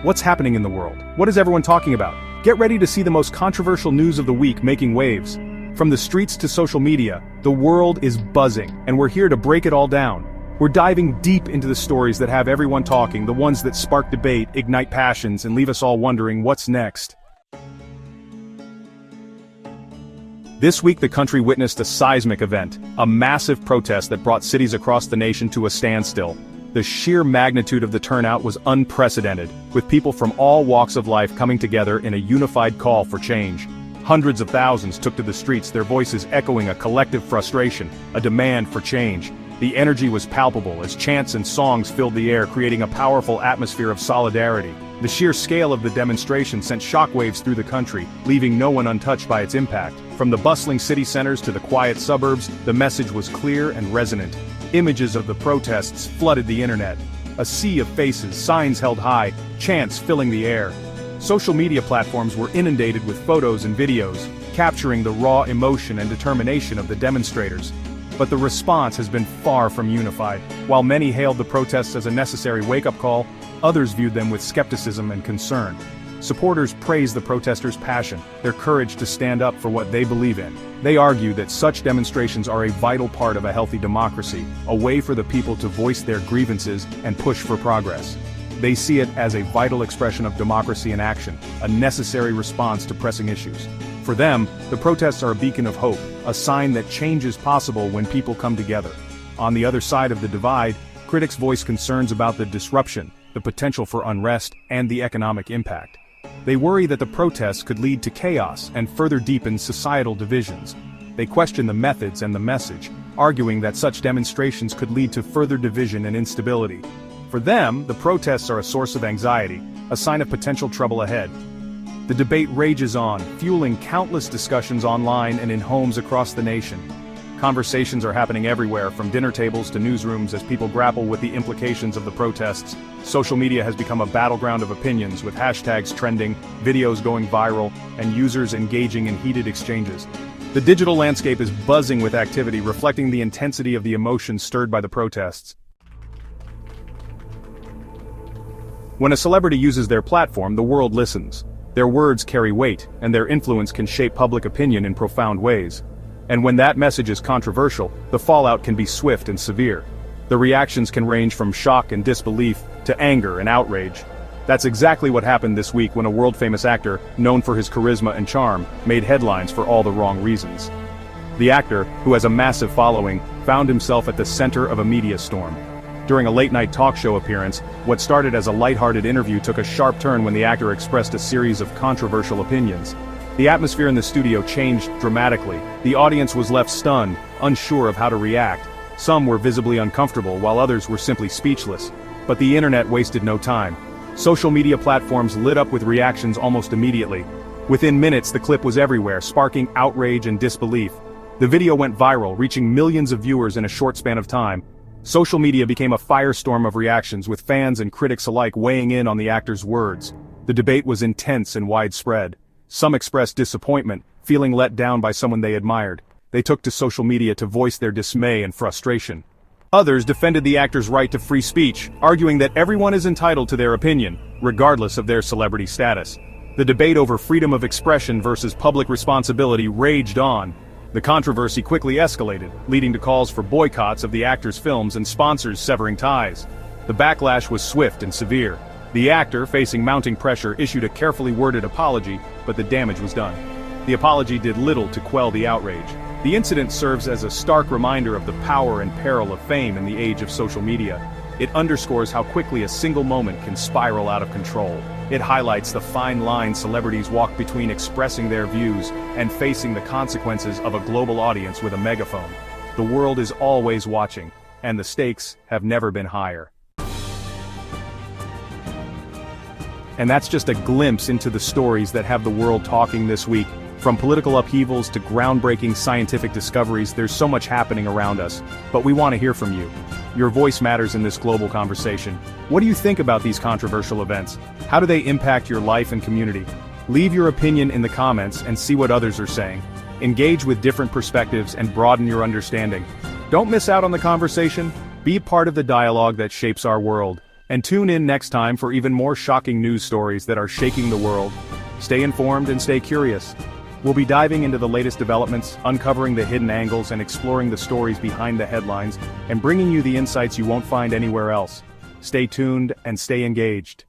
What's happening in the world? What is everyone talking about? Get ready to see the most controversial news of the week making waves. From the streets to social media, the world is buzzing, and we're here to break it all down. We're diving deep into the stories that have everyone talking, the ones that spark debate, ignite passions, and leave us all wondering what's next. This week the country witnessed a seismic event, a massive protest that brought cities across the nation to a standstill. The sheer magnitude of the turnout was unprecedented, with people from all walks of life coming together in a unified call for change. Hundreds of thousands took to the streets, their voices echoing a collective frustration, a demand for change. The energy was palpable as chants and songs filled the air, creating a powerful atmosphere of solidarity. The sheer scale of the demonstration sent shockwaves through the country, leaving no one untouched by its impact. From the bustling city centers to the quiet suburbs, the message was clear and resonant. Images of the protests flooded the internet. A sea of faces, signs held high, chants filling the air. Social media platforms were inundated with photos and videos, capturing the raw emotion and determination of the demonstrators. But the response has been far from unified. While many hailed the protests as a necessary wake-up call, others viewed them with skepticism and concern. Supporters praised the protesters' passion, their courage to stand up for what they believe in. They argue that such demonstrations are a vital part of a healthy democracy, a way for the people to voice their grievances and push for progress. They see it as a vital expression of democracy in action, a necessary response to pressing issues. For them, the protests are a beacon of hope, a sign that change is possible when people come together. On the other side of the divide, critics voice concerns about the disruption, the potential for unrest, and the economic impact. They worry that the protests could lead to chaos and further deepen societal divisions. They question the methods and the message, arguing that such demonstrations could lead to further division and instability. For them, the protests are a source of anxiety, a sign of potential trouble ahead. The debate rages on, fueling countless discussions online and in homes across the nation. Conversations are happening everywhere, from dinner tables to newsrooms, as people grapple with the implications of the protests. Social media has become a battleground of opinions, with hashtags trending, videos going viral, and users engaging in heated exchanges. The digital landscape is buzzing with activity, reflecting the intensity of the emotions stirred by the protests. When a celebrity uses their platform, the world listens. Their words carry weight, and their influence can shape public opinion in profound ways. And when that message is controversial, the fallout can be swift and severe. The reactions can range from shock and disbelief to anger and outrage. That's exactly what happened this week when a world-famous actor, known for his charisma and charm, made headlines for all the wrong reasons. The actor, who has a massive following, found himself at the center of a media storm. During a late-night talk show appearance, what started as a lighthearted interview took a sharp turn when the actor expressed a series of controversial opinions. The atmosphere in the studio changed dramatically. The audience was left stunned, unsure of how to react. Some were visibly uncomfortable, while others were simply speechless. But the internet wasted no time. Social media platforms lit up with reactions almost immediately. Within minutes, the clip was everywhere, sparking outrage and disbelief. The video went viral, reaching millions of viewers in a short span of time. Social media became a firestorm of reactions, with fans and critics alike weighing in on the actor's words. The debate was intense and widespread. Some expressed disappointment, feeling let down by someone they admired. They took to social media to voice their dismay and frustration. Others defended the actor's right to free speech, arguing that everyone is entitled to their opinion, regardless of their celebrity status. The debate over freedom of expression versus public responsibility raged on. The controversy quickly escalated, leading to calls for boycotts of the actor's films and sponsors severing ties. The backlash was swift and severe. The actor, facing mounting pressure, issued a carefully worded apology, but the damage was done. The apology did little to quell the outrage. The incident serves as a stark reminder of the power and peril of fame in the age of social media. It underscores how quickly a single moment can spiral out of control. It highlights the fine line celebrities walk between expressing their views and facing the consequences of a global audience with a megaphone. The world is always watching, and the stakes have never been higher. And that's just a glimpse into the stories that have the world talking this week. From political upheavals to groundbreaking scientific discoveries, there's so much happening around us. But we want to hear from you. Your voice matters in this global conversation. What do you think about these controversial events? How do they impact your life and community? Leave your opinion in the comments and see what others are saying. Engage with different perspectives and broaden your understanding. Don't miss out on the conversation. Be part of the dialogue that shapes our world. And tune in next time for even more shocking news stories that are shaking the world. Stay informed and stay curious. We'll be diving into the latest developments, uncovering the hidden angles and exploring the stories behind the headlines, and bringing you the insights you won't find anywhere else. Stay tuned and stay engaged.